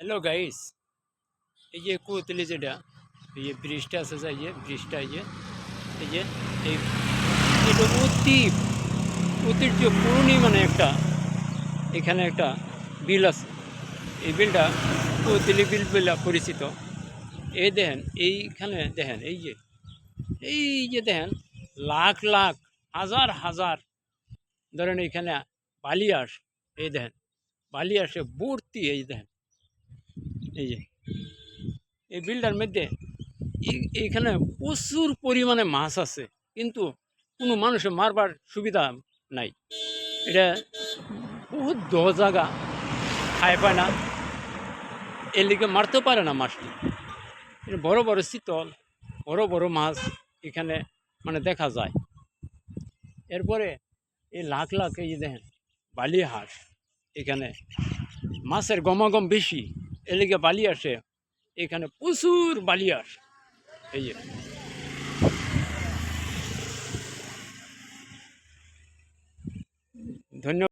Hello guys, এই যে কুয়াতলি যেটা এই যে ব্রিজটা আছে, এই যে ব্রিজটা এই যে এই এটা অতির যে পুরনি মানে একটা এখানে একটা বিল আছে। এই বিলটা কুয়াতলি বিল বলে পরিচিত। এই দেখেন, এইখানে দেখেন, এই যে দেখেন, লাখ লাখ হাজার হাজার ধরেন এখানে বালি আস, এই দেখেন বালি আসে ভর্তি। এই দেখেন, এই যে এই বিলটার মধ্যে এইখানে প্রচুর পরিমাণে মাছ আছে, কিন্তু কোনো মানুষের মারবার সুবিধা নাই। এটা বহুত জায়গা খায় পায় না, এর লিগে মারতে পারে না মাছটি। এটা বড় বড় শীতল, বড় বড় মাছ এখানে মানে দেখা যায়। এরপরে এই লাখ লাখ এই যে দেখেন বালি হাঁস, এখানে মাছের গমাগম বেশি, এর লিগে বালি আসে, এখানে প্রচুর বালি আসে। এই যে ধন্যবাদ।